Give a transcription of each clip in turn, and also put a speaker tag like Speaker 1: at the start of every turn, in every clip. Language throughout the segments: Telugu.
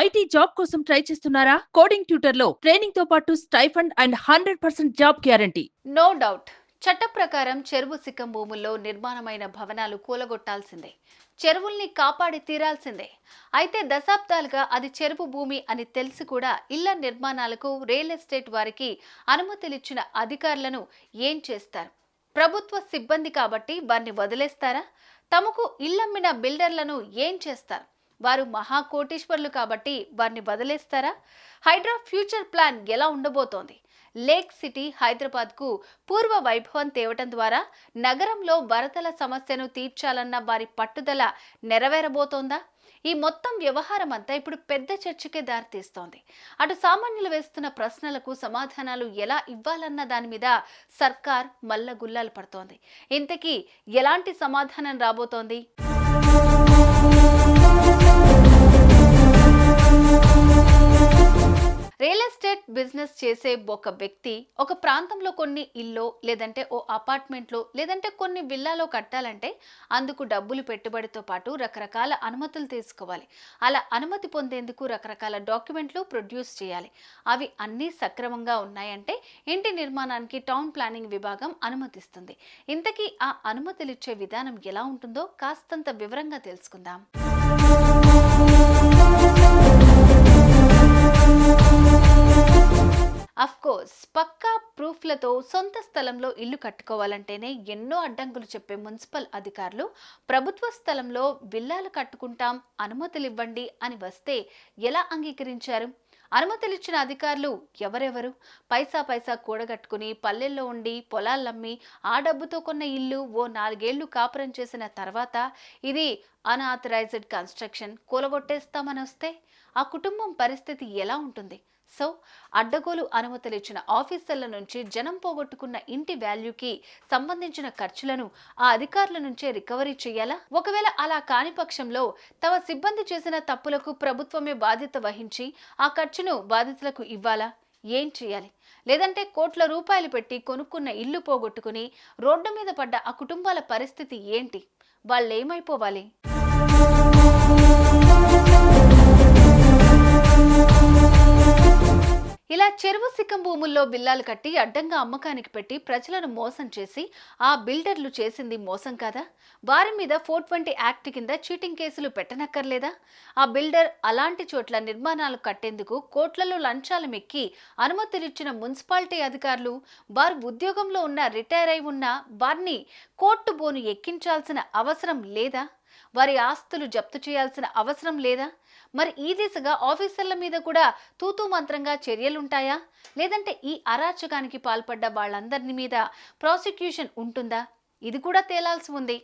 Speaker 1: ఐటీ జాబ్ కోసం ట్రై చేస్తున్నారా? కోడింగ్ ట్యూటర్లో ట్రైనింగ్ తో పాటు stipend and 100% job guarantee.
Speaker 2: No doubt. చట్ట ప్రకారం చెరువు సిక్కం భూముల్లో నిర్మాణమైన భవనాలు కూలగొట్టాల్సిందే. చెరువుల్ని కాపాడి తీరాల్సిందే. అయితే దశాబ్దాలుగా అది చెరువు భూమి అని తెలిసి కూడా ఇళ్ల నిర్మాణాలకు రియల్ ఎస్టేట్ వారికి అనుమతులిచ్చిన అధికారులను ఏం చేస్తారు? ప్రభుత్వ సిబ్బంది కాబట్టి వారిని వదిలేస్తారా? తమకు ఇళ్లమ్మిన బిల్డర్లను ఏం చేస్తారు? వారు మహాకోటీశ్వర్లు కాబట్టి వారిని వదిలేస్తారా? హైడ్రా ఫ్యూచర్ ప్లాన్ ఎలా ఉండబోతోంది? లేక్ సిటీ హైదరాబాద్కు పూర్వ వైభవం తేవటం ద్వారా నగరంలో వరదల సమస్యను తీర్చాలన్న వారి పట్టుదల నెరవేరబోతోందా? ఈ మొత్తం వ్యవహారం అంతా ఇప్పుడు పెద్ద చర్చకే దారితీస్తోంది. అటు సామాన్యులు వేస్తున్న ప్రశ్నలకు సమాధానాలు ఎలా ఇవ్వాలన్న దాని మీద సర్కార్ మల్లగుల్లాలు పడుతోంది. ఇంతకీ ఎలాంటి సమాధానం రాబోతోంది? రియల్ ఎస్టేట్ బిజినెస్ చేసే ఒక వ్యక్తి ఒక ప్రాంతంలో కొన్ని ఇల్లో లేదంటే ఓ అపార్ట్మెంట్లో లేదంటే కొన్ని విల్లాలో కట్టాలంటే అందుకు డబ్బులు పెట్టుబడితో పాటు రకరకాల అనుమతులు తీసుకోవాలి. అలా అనుమతి పొందేందుకు రకరకాల డాక్యుమెంట్లు ప్రొడ్యూస్ చేయాలి. అవి అన్నీ సక్రమంగా ఉన్నాయంటే ఇంటి నిర్మాణానికి టౌన్ ప్లానింగ్ విభాగం అనుమతిస్తుంది. ఇంతకీ ఆ అనుమతులిచ్చే విధానం ఎలా ఉంటుందో కాస్తంత వివరంగా తెలుసుకుందాం. అఫ్కోర్స్ పక్కా ప్రూఫ్లతో సొంత స్థలంలో ఇల్లు కట్టుకోవాలంటేనే ఎన్నో అడ్డంకులు చెప్పే మున్సిపల్ అధికారులు ప్రభుత్వ స్థలంలో విల్లాలు కట్టుకుంటాం అనుమతులు ఇవ్వండి అని వస్తే ఎలా అంగీకరించారు? అనుమతులిచ్చిన అధికారులు ఎవరెవరు? పైసా పైసా కూడగట్టుకుని పల్లెల్లో ఉండి పొలాలమ్మి ఆ డబ్బుతో కొన్న ఇల్లు ఓ 4 ఏళ్లు కాపురం చేసిన తర్వాత ఇది అన్ఆథరైజ్డ్ కన్స్ట్రక్షన్ కూలగొట్టేస్తామని వస్తే ఆ కుటుంబం పరిస్థితి ఎలా ఉంటుంది? సో అడ్డగోలు అనుమతులిచ్చిన ఆఫీసర్ల నుంచి జనం పోగొట్టుకున్న ఇంటి వాల్యూకి సంబంధించిన ఖర్చులను ఆ అధికారుల నుంచే రికవరీ చేయాలా? ఒకవేళ అలా కాని పక్షంలో తమ సిబ్బంది చేసిన తప్పులకు ప్రభుత్వమే బాధ్యత వహించి ఆ ఖర్చును బాధితులకు ఇవ్వాలా? ఏం చేయాలి? లేదంటే కోట్ల రూపాయలు పెట్టి కొనుక్కున్న ఇల్లు పోగొట్టుకుని రోడ్డు మీద పడ్డ ఆ కుటుంబాల పరిస్థితి ఏంటి? వాళ్ళేమైపోవాలి? ఇలా చెరువు సిక్కం భూముల్లో బిల్లాలు కట్టి అడ్డంగా అమ్మకానికి పెట్టి ప్రజలను మోసం చేసి ఆ బిల్డర్లు చేసింది మోసం కాదా? వారి మీద 420 యాక్ట్ కింద చీటింగ్ కేసులు పెట్టనక్కర్లేదా? ఆ బిల్డర్ అలాంటి చోట్ల నిర్మాణాలు కట్టేందుకు కోట్లలో లంచాలు మెక్కి అనుమతులిచ్చిన మున్సిపాలిటీ అధికారులు వారు ఉద్యోగంలో ఉన్న రిటైర్ అయి ఉన్న వారిని కోర్టు బోను ఎక్కించాల్సిన అవసరం లేదా? వారి ఆస్తులు జప్తు చేయాల్సిన అవసరం లేదా? మరి ఈ దిశగా ఆఫీసర్ల మీద కూడా తూతూ మంత్రంగా చర్యలుంటాయా? లేదంటే ఈ అరాచకానికి పాల్పడ్డ వాళ్ళందరి మీద ప్రాసిక్యూషన్ ఉంటుందా? ఇది కూడా తేలాల్సి ఉంది.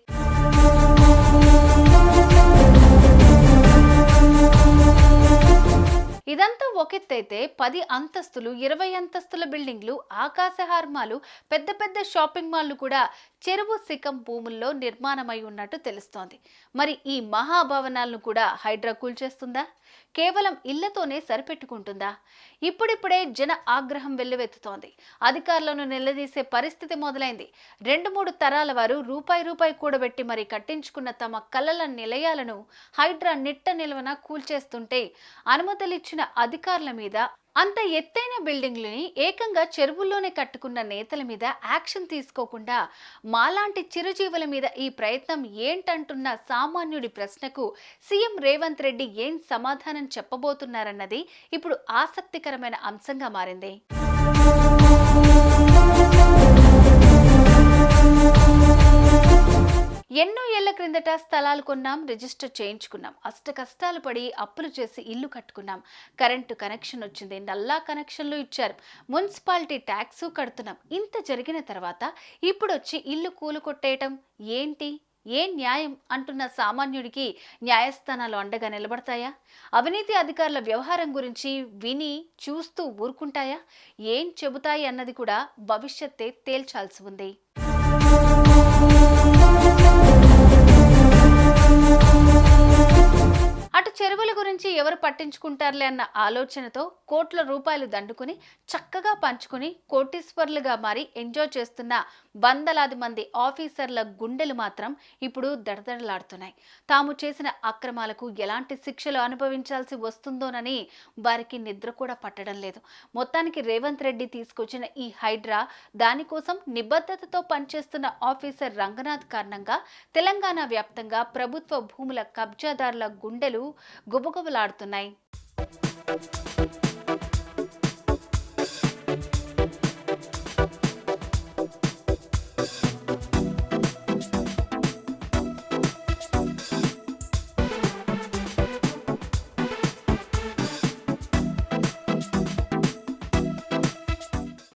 Speaker 2: ఇదంతా ఒకెత్తైతే 10 అంతస్తులు 20 అంతస్తుల బిల్డింగ్లు ఆకాశహార్మాలు పెద్ద పెద్ద షాపింగ్ మాల్లు కూడా చెరువు సిక్కం భూముల్లో నిర్మాణమై ఉన్నట్టు తెలుస్తోంది. మరి ఈ మహాభవనాలను కూడా హైడ్రా కూల్చేస్తుందా? కేవలం ఇళ్లతోనే సరిపెట్టుకుంటుందా? ఇప్పుడిప్పుడే జన ఆగ్రహం వెల్లువెత్తుతోంది. అధికారులను నిలదీసే పరిస్థితి మొదలైంది. 2-3 తరాల వారు రూపాయి కూడబెట్టి మరి కట్టించుకున్న తమ కలల నిలయాలను హైడ్రా నిట్ట నిలవన కూల్చేస్తుంటే అనుమతులిచ్చిన అధికారుల మీద అంత ఎత్తైన బిల్డింగ్లని ఏకంగా చెరువుల్లోనే కట్టుకున్న నేతల మీద యాక్షన్ తీసుకోకుండా మాలాంటి చిరుజీవుల మీద ఈ ప్రయత్నం ఏంటంటున్న సామాన్యుడి ప్రశ్నకు సీఎం రేవంత్ రెడ్డి ఏం సమాధానం చెప్పబోతున్నారన్నది ఇప్పుడు ఆసక్తికరమైన అంశంగా మారింది. ఎన్నో ఏళ్ల క్రిందట స్థలాలు కొన్నాం, రిజిస్టర్ చేయించుకున్నాం, అష్ట కష్టాలు పడి అప్పులు చేసి ఇల్లు కట్టుకున్నాం, కరెంటు కనెక్షన్ వచ్చింది, నల్లా కనెక్షన్లు ఇచ్చారు, మున్సిపాలిటీ ట్యాక్సు కడుతున్నాం. ఇంత జరిగిన తర్వాత ఇప్పుడు వచ్చి ఇల్లు కూలుకొట్టేయటం ఏంటి? ఏం న్యాయం అంటున్న సామాన్యుడికి న్యాయస్థానాలు అండగా నిలబడతాయా? అవినీతి అధికారుల వ్యవహారం గురించి విని చూస్తూ ఊరుకుంటాయా? ఏం చెబుతాయి అన్నది కూడా భవిష్యత్తే తేల్చాల్సి ఉంది. అటు చెరువుల గురించి ఎవరు పట్టించుకుంటారులే అన్న ఆలోచనతో కోట్ల రూపాయలు దండుకుని చక్కగా పంచుకుని కోటీశ్వర్లుగా మారి ఎంజాయ్ చేస్తున్న వందలాది మంది ఆఫీసర్ల గుండెలు మాత్రం ఇప్పుడు దడదడలాడుతున్నాయి. తాము చేసిన అక్రమాలకు ఎలాంటి శిక్షలు అనుభవించాల్సి వస్తుందోనని వారికి నిద్ర కూడా పట్టడం లేదు. మొత్తానికి రేవంత్ రెడ్డి తీసుకొచ్చిన ఈ హైడ్రా దానికోసం నిబద్ధతతో పనిచేస్తున్న ఆఫీసర్ రంగనాథ్ కారణంగా తెలంగాణ వ్యాప్తంగా ప్రభుత్వ భూముల కబ్జాదారుల గుండెలు గుబగుబలాడుతున్నాయి.